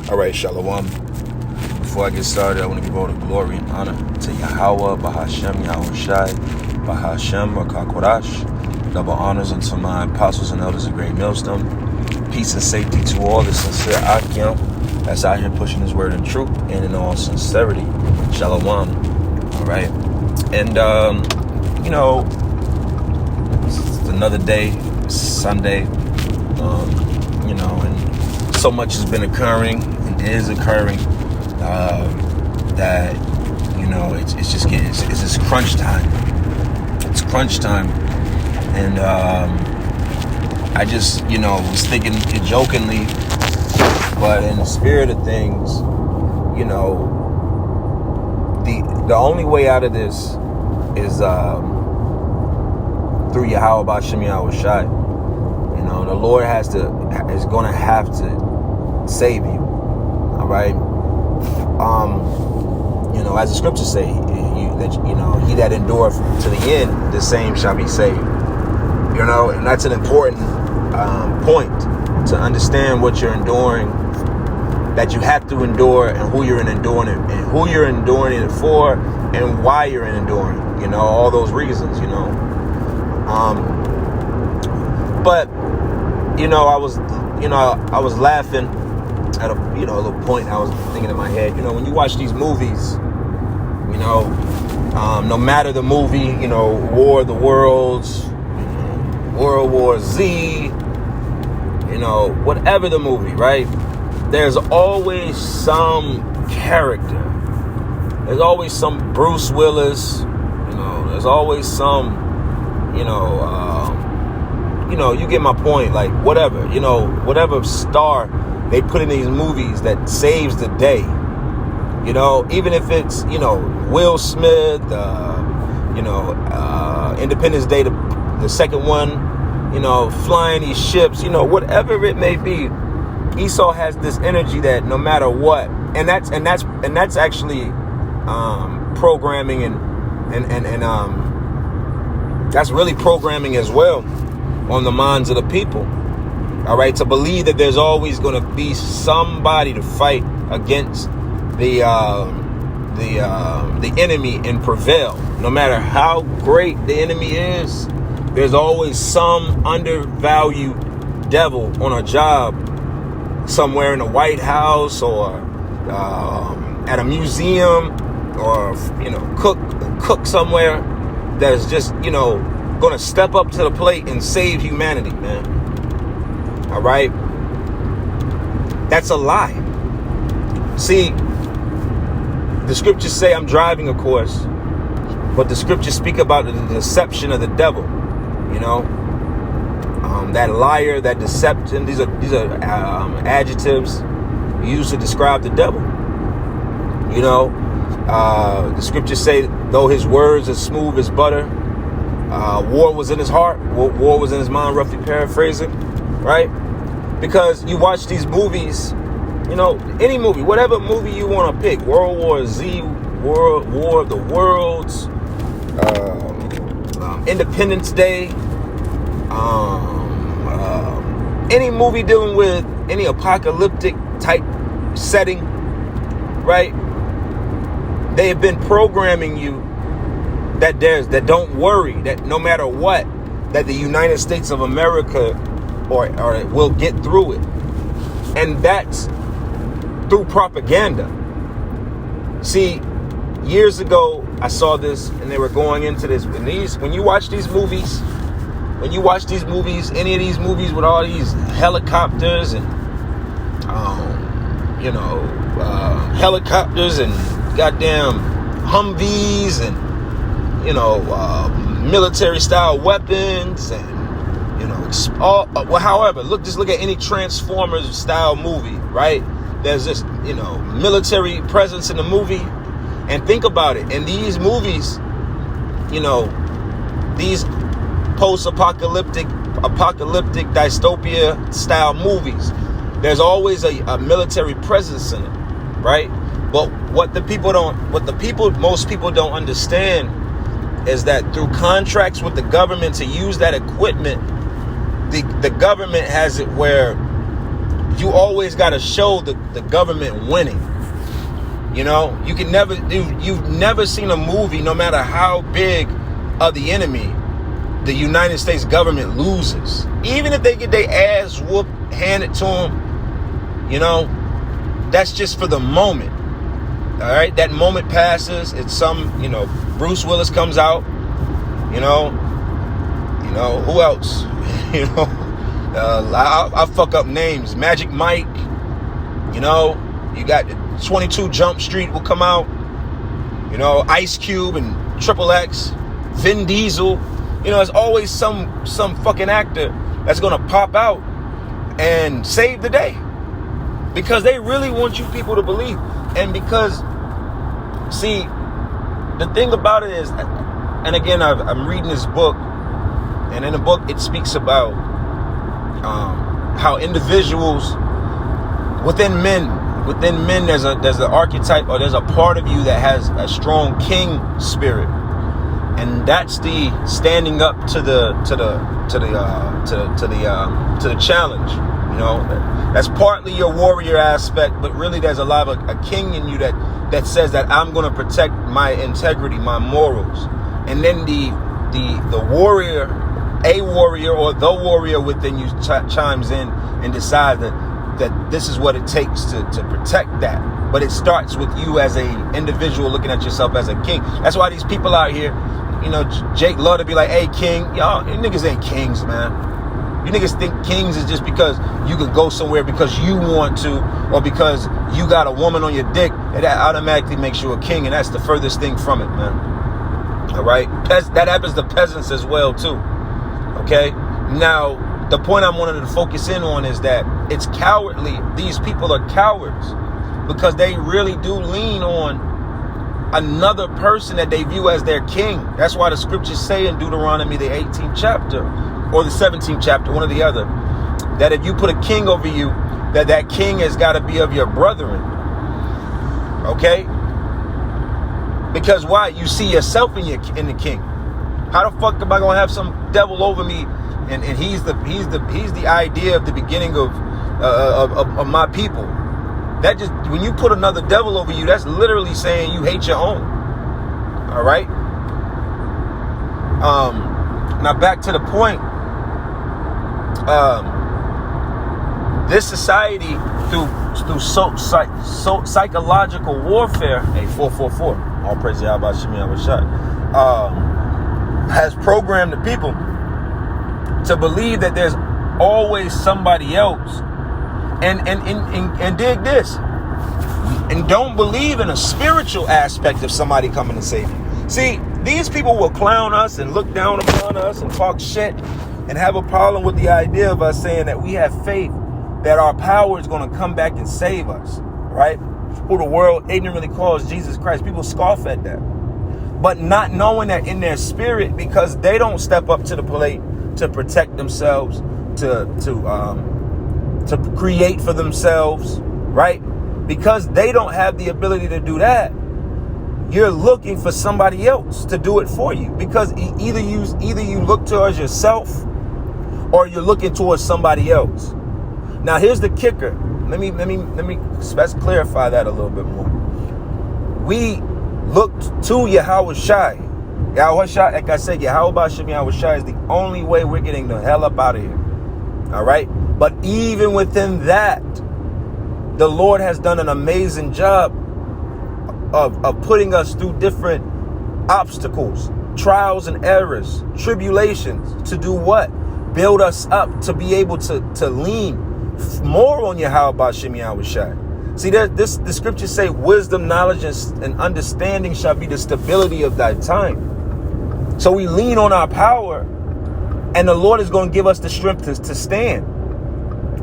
All right, Shalom. Before I get started, I want to give all the glory and honor to Yahweh, Bahashem, Yahushai, Bahashem, Rakakorash. Double honors unto my apostles and elders of Great Millstone. Peace and safety to all the sincere Akim that's out here pushing his word in truth and in all sincerity. Shalom. All right. And, it's another day, Sunday, and so much has been occurring and is occurring that, it's just crunch time. It's crunch time. And I just, was thinking jokingly, but in the spirit of things, the only way out of this is through Yahweh Bashem Yahushai. The Lord is going to have to save you. All right. As the scriptures say, he that endureth to the end, the same shall be saved. And that's an important point to understand what you're enduring, that you have to endure, and who you're enduring it, and who you're enduring it for, and why you're enduring. All those reasons. But I was laughing at a little point. I was thinking in my head, when you watch these movies, no matter the movie, War of the Worlds, World War Z, whatever the movie, right? There's always some character. There's always some Bruce Willis, there's always some, you get my point, like whatever, whatever star they put in these movies that saves the day, even if it's, Will Smith, Independence Day, the second one, flying these ships, whatever it may be, Esau has this energy that no matter what, and that's actually programming and that's really programming as well on the minds of the people. All right, to believe that there's always going to be somebody to fight against the enemy and prevail. No matter how great the enemy is, there's always some undervalued devil on a job somewhere in the White House or at a museum or cook somewhere that's just going to step up to the plate and save humanity, man. All right, that's a lie. See, the scriptures say, I'm driving, of course, but the scriptures speak about the deception of the devil. That liar, that deception. These are adjectives used to describe the devil. The scriptures say, though his words are smooth as butter, war was in his heart, war was in his mind, roughly paraphrasing, right? Because you watch these movies, any movie, whatever movie you want to pick, World War Z, War of the Worlds, Independence Day, any movie dealing with any apocalyptic type setting, right? They have been programming you that don't worry, that no matter what, that the United States of America or will get through it. And that's through propaganda. See, years ago, I saw this, and they were going into this. When you watch these movies, any of these movies with all these helicopters and, helicopters and goddamn Humvees and, military style weapons and, however, just look at any Transformers style movie, right? There's this, military presence in the movie, and think about it. In these movies, these post-apocalyptic dystopia style movies, there's always a military presence in it, right? But what most people don't understand is that through contracts with the government to use that equipment, the government has it where you always got to show the government winning. You know, you've never seen a movie, no matter how big of the enemy, the United States government loses. Even if they get their ass whooped, handed to them, you know, that's just for the moment. All right, that moment passes. It's some, you know, Bruce Willis comes out. You know, who else? You know, I fuck up names. Magic Mike. You know, you got 22 Jump Street will come out. You know, Ice Cube and Triple X, Vin Diesel. You know, there's always some fucking actor that's gonna pop out and save the day, because they really want you people to believe. And because, see, the thing about it is, and again, I'm reading this book, and in the book it speaks about how individuals within men, there's an archetype, or there's a part of you that has a strong king spirit, and that's the standing up to the challenge. You know, that's partly your warrior aspect, but really there's a lot of a king in you that says that I'm going to protect my integrity, my morals. And then the warrior, a warrior or the warrior within you chimes in and decides that this is what it takes to protect that. But it starts with you as a individual looking at yourself as a king. That's why these people out here, you know, Jake love to be like, hey, king. Y'all, you niggas ain't kings, man. You niggas think kings is just because you can go somewhere because you want to, or because you got a woman on your dick, and that automatically makes you a king, and that's the furthest thing from it, man. All right? That happens to peasants as well, too. Okay? Now, the point I wanted to focus in on is that it's cowardly. These people are cowards because they really do lean on another person that they view as their king. That's why the scriptures say in Deuteronomy, the 18th chapter, or the 17th chapter, one or the other, that if you put a king over you, that king has got to be of your brethren. Okay? Because why? You see yourself in the king. How the fuck am I gonna have some devil over me, and he's the idea of the beginning of my people? That just, when you put another devil over you, that's literally saying you hate your own. All right? Now back to the point. This society, through psychological warfare, 444, all praise Yahweh Shemi Yahweh, has programmed the people to believe that there's always somebody else, and dig this, and don't believe in a spiritual aspect of somebody coming to save you. See, these people will clown us and look down upon us and talk shit and have a problem with the idea of us saying that we have faith that our power is going to come back and save us, right? Who the world ignorantly calls Jesus Christ. People scoff at that. But not knowing that in their spirit, because they don't step up to the plate to protect themselves, to create for themselves, right? Because they don't have the ability to do that, you're looking for somebody else to do it for you. Because either you look towards yourself, or you're looking towards somebody else. Now here's the kicker. Let's clarify that a little bit more. We looked to Yahweh Shai. Yahweh Shai, like I said, Yahweh Shemi Yahweh Shai is the only way we're getting the hell up out of here. All right? But even within that, the Lord has done an amazing job of putting us through different obstacles, trials and errors, tribulations, to do what? Build us up to be able to lean more on Yahweh Shemi Yahweh Shai. See, the scriptures say wisdom, knowledge, and understanding shall be the stability of thy time. So we lean on our power, and the Lord is going to give us the strength to stand.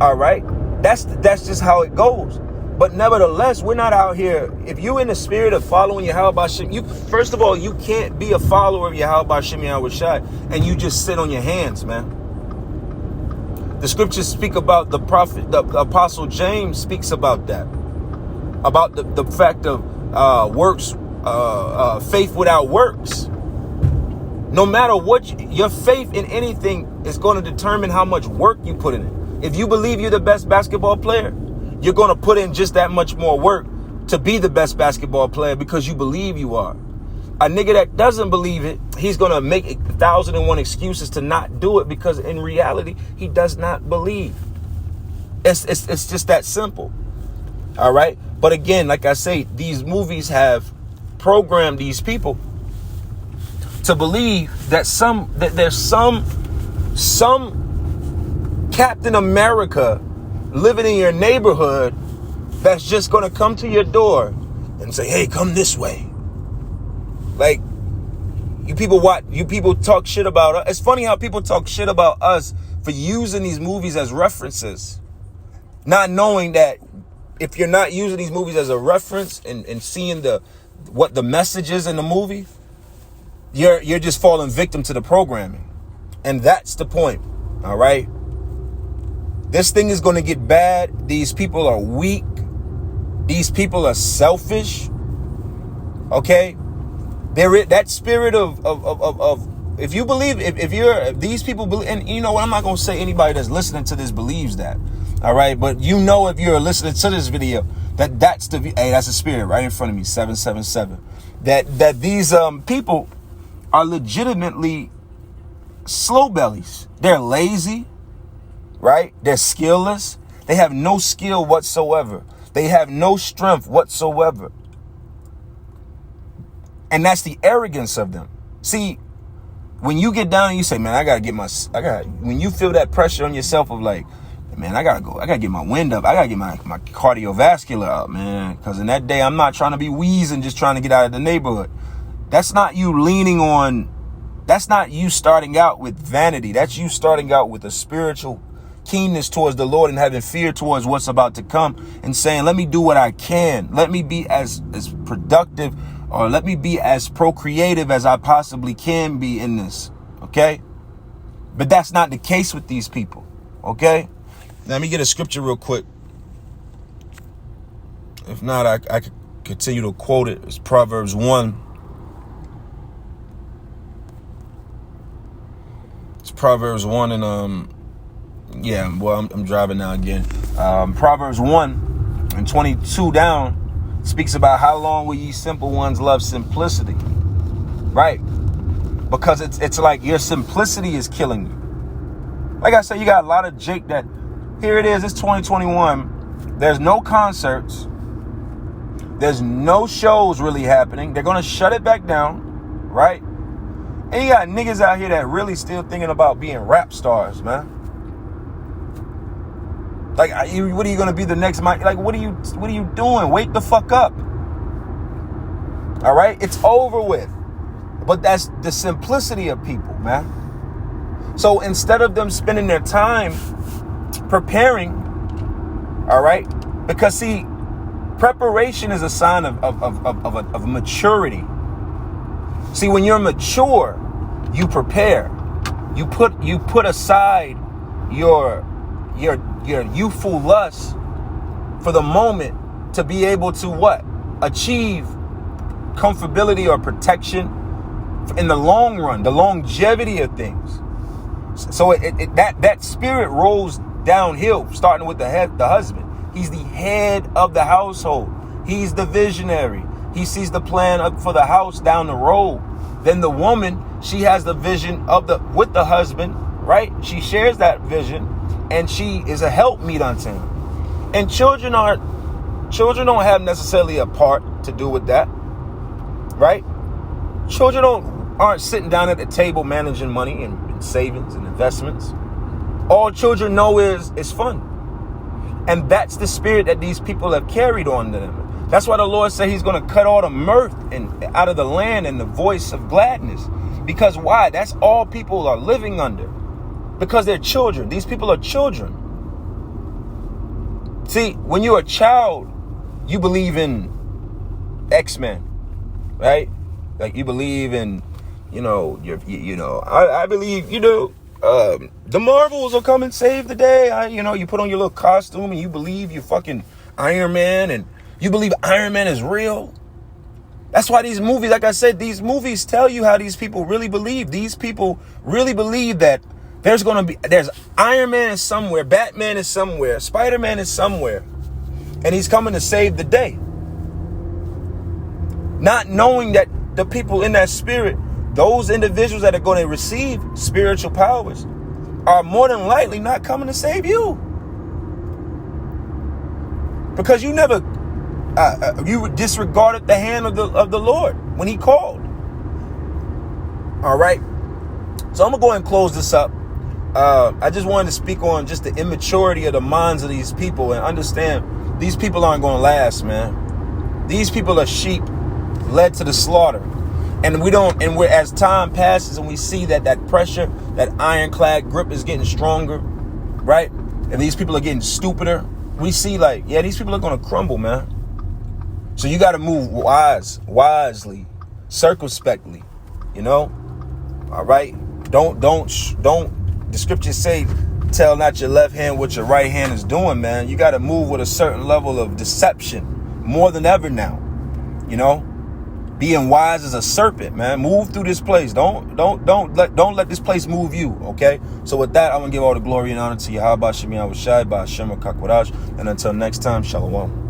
All right? That's just how it goes. But nevertheless, we're not out here. If you're in the spirit of following Yahweh Shem, first of all, you can't be a follower of Yahweh Shem Yahweh Shai and you just sit on your hands, man. The scriptures speak about the prophet, the apostle James speaks about that. About the fact of works, faith without works. No matter what, your faith in anything is going to determine how much work you put in it. If you believe you're the best basketball player, you're going to put in just that much more work to be the best basketball player because you believe you are. A nigga that doesn't believe it, he's going to make 1,001 excuses to not do it because in reality, he does not believe. It's just that simple. All right. But again, like I say, these movies have programmed these people to believe that there's some Captain America living in your neighborhood that's just going to come to your door and say, hey, come this way. Like, you people talk shit about us. It's funny how people talk shit about us for using these movies as references, not knowing that if you're not using these movies as a reference and seeing what the message is in the movie, you're just falling victim to the programming. And that's the point. All right. This thing is going to get bad. These people are weak. These people are selfish. Okay. That spirit of if you believe, if these people believe, and you know what, I'm not going to say anybody that's listening to this believes that. All right. But you know, if you're listening to this video, that's the spirit right in front of me, 777, that these people are legitimately slow bellies. They're lazy, right? They're skillless. They have no skill whatsoever. They have no strength whatsoever. And that's the arrogance of them. See, when you get down and you say, man, when you feel that pressure on yourself of like, man, I gotta get my wind up. I gotta get my cardiovascular up, man. Because in that day, I'm not trying to be wheezing, just trying to get out of the neighborhood. That's not you leaning on, that's not you starting out with vanity. That's you starting out with a spiritual keenness towards the Lord and having fear towards what's about to come and saying, let me do what I can. Let me be as productive, or let me be as procreative as I possibly can be in this. Okay. But that's not the case with these people. Okay. Let me get a scripture real quick. If not, I could continue to quote it. It's Proverbs 1. It's Proverbs 1 and I'm driving now again. Proverbs 1 and 22 down speaks about how long will ye simple ones love simplicity, right? Because it's like your simplicity is killing you. Like I said, you got a lot of Jake that, here it is, it's 2021. There's no concerts. There's no shows really happening. They're going to shut it back down, right? And you got niggas out here that really still thinking about being rap stars, man. Like, what are you going to be the next Mike? Like, what are you doing? Wake the fuck up. All right? It's over with. But that's the simplicity of people, man. So instead of them spending their time preparing, all right? Because see, preparation is a sign of maturity. See, when you're mature, you prepare. You put aside your youthful lust for the moment to be able to what? Achieve comfortability or protection in the long run, the longevity of things. So that spirit rolls downhill, starting with the husband. He's the head of the household. He's the visionary. He sees the plan up for the house down the road. Then the woman, she has the vision with the husband, right? She shares that vision, and she is a helpmeet unto him. And children don't have necessarily a part to do with that, right? Children aren't sitting down at the table managing money and savings and investments. All children know is fun. And that's the spirit that these people have carried on to them. That's why the Lord said he's going to cut all the mirth out of the land and the voice of gladness. Because why? That's all people are living under. Because they're children. These people are children. See, when you're a child, you believe in X-Men, right? Like you believe in, I believe, the Marvels will come and save the day. You put on your little costume and you believe you're fucking Iron Man and you believe Iron Man is real. That's why these movies, like I said, these movies tell you how these people really believe. These people really believe that There's Iron Man is somewhere, Batman is somewhere, Spider-Man is somewhere, and he's coming to save the day. Not knowing that the people in that spirit, those individuals that are going to receive spiritual powers, are more than likely not coming to save you. Because you never, you disregarded the hand of the Lord when he called. All right. So I'm going to go ahead and close this up. I just wanted to speak on just the immaturity of the minds of these people, and understand these people aren't going to last, man. These people are sheep led to the slaughter. And we're, as time passes and we see that pressure, that ironclad grip is getting stronger, right? And these people are getting stupider. We see these people are going to crumble, man. So you got to move wisely, circumspectly, all right? Don't, the scriptures say, tell not your left hand what your right hand is doing, man. You got to move with a certain level of deception more than ever now, being wise as a serpent, man. Move through this place. Don't let this place move you. Okay. So with that, I'm gonna give all the glory and honor to Yahweh Shemi Awashai by Hashem Kakwarash. And until next time, Shalom.